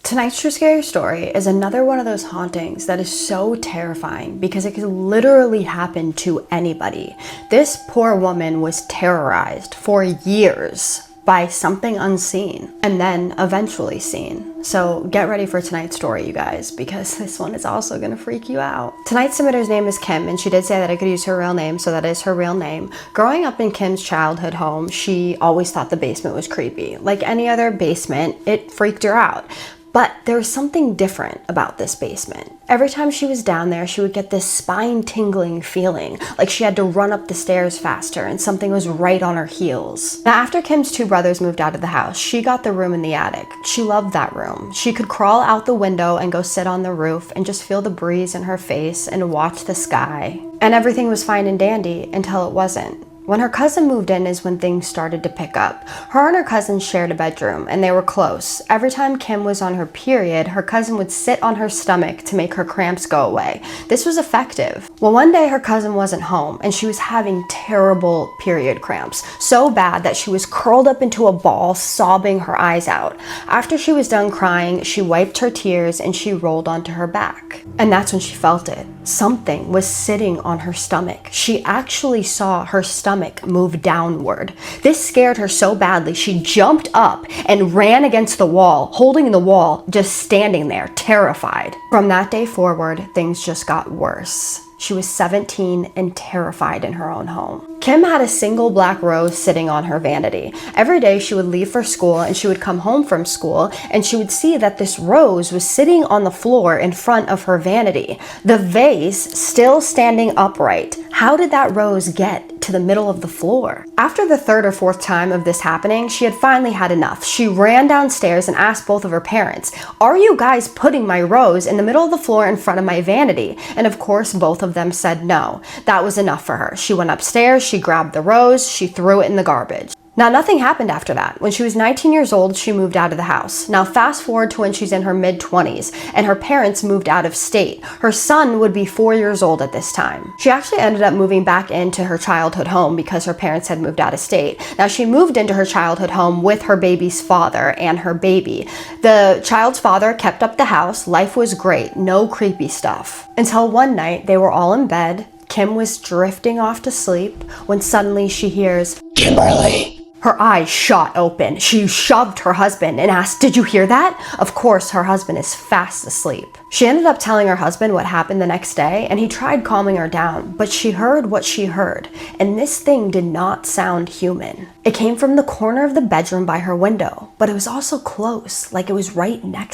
Tonight's True Scary Story is another one of those hauntings that is so terrifying because it could literally happen to anybody. This poor woman was terrorized for years by something unseen and then eventually seen. So get ready for tonight's story, you guys, because this one is also gonna freak you out. Tonight's submitter's name is Kim, and she did say that I could use her real name, so that is her real name. Growing up in Kim's childhood home, she always thought the basement was creepy. Like any other basement, it freaked her out. But there was something different about this basement. Every time she was down there, she would get this spine-tingling feeling, like she had to run up the stairs faster and something was right on her heels. Now, after Kim's two brothers moved out of the house, she got the room in the attic. She loved that room. She could crawl out the window and go sit on the roof and just feel the breeze in her face and watch the sky. And everything was fine and dandy until it wasn't. When her cousin moved in is when things started to pick up. Her and her cousin shared a bedroom, and they were close. Every time Kim was on her period, her cousin would sit on her stomach to make her cramps go away. This was effective. Well, one day her cousin wasn't home, and she was having terrible period cramps. So bad that she was curled up into a ball, sobbing her eyes out. After she was done crying, she wiped her tears and she rolled onto her back. And that's when she felt it. Something was sitting on her stomach. She actually saw her stomach move downward. This scared her so badly, she jumped up and ran against the wall, holding the wall, just standing there, terrified. From that day forward, things just got worse. She was 17 and terrified in her own home. Kim had a single black rose sitting on her vanity. Every day she would leave for school and she would come home from school and she would see that this rose was sitting on the floor in front of her vanity. The vase still standing upright. How did that rose get to the middle of the floor? After the third or fourth time of this happening, she had finally had enough. She ran downstairs and asked both of her parents, "Are you guys putting my rose in the middle of the floor in front of my vanity?" And of course, both of them said no. That was enough for her. She went upstairs, she grabbed the rose, she threw it in the garbage. Now, nothing happened after that. When she was 19 years old, she moved out of the house. Now, fast forward to when she's in her mid-20s, and her parents moved out of state. Her son would be 4 years old at this time. She actually ended up moving back into her childhood home because her parents had moved out of state. Now, she moved into her childhood home with her baby's father and her baby. The child's father kept up the house. Life was great. No creepy stuff. Until one night, they were all in bed. Kim was drifting off to sleep when suddenly she hears, "Kimberly." Her eyes shot open. She shoved her husband and asked, "Did you hear that?" Of course, her husband is fast asleep. She ended up telling her husband what happened the next day, and he tried calming her down, but she heard what she heard, and this thing did not sound human. It came from the corner of the bedroom by her window, but it was also close, like it was right next